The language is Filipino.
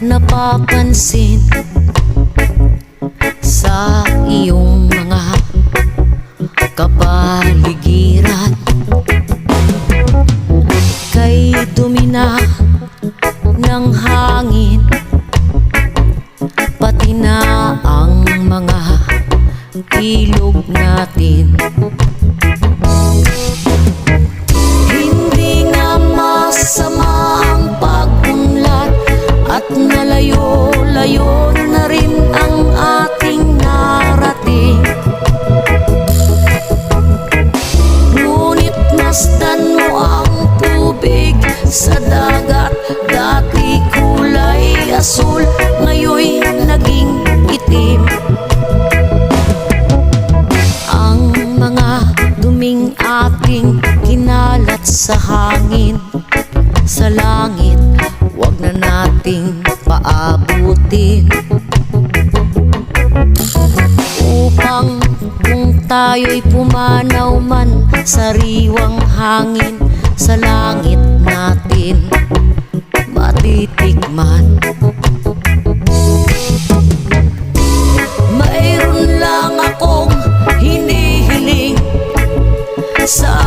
napapansin sa iyong mga kapaligiran. Kay dumi na ng hangin, pati na ang mga ilog natin. Hindi nga masama ang pag-unlad, at nalayo-layo na rin ang ating narating. Ngunit masdan mo ang tubig sa dagat. Dati kulay asul, ngayoy naging itim. Ang mga duming ating kinalat sa hangin, sa langit wag na nating paabutin, upang kung tayo'y pumanaw man sariwang hangin, sa langit natin matitikman. Mayroon lang akong hinihiling sa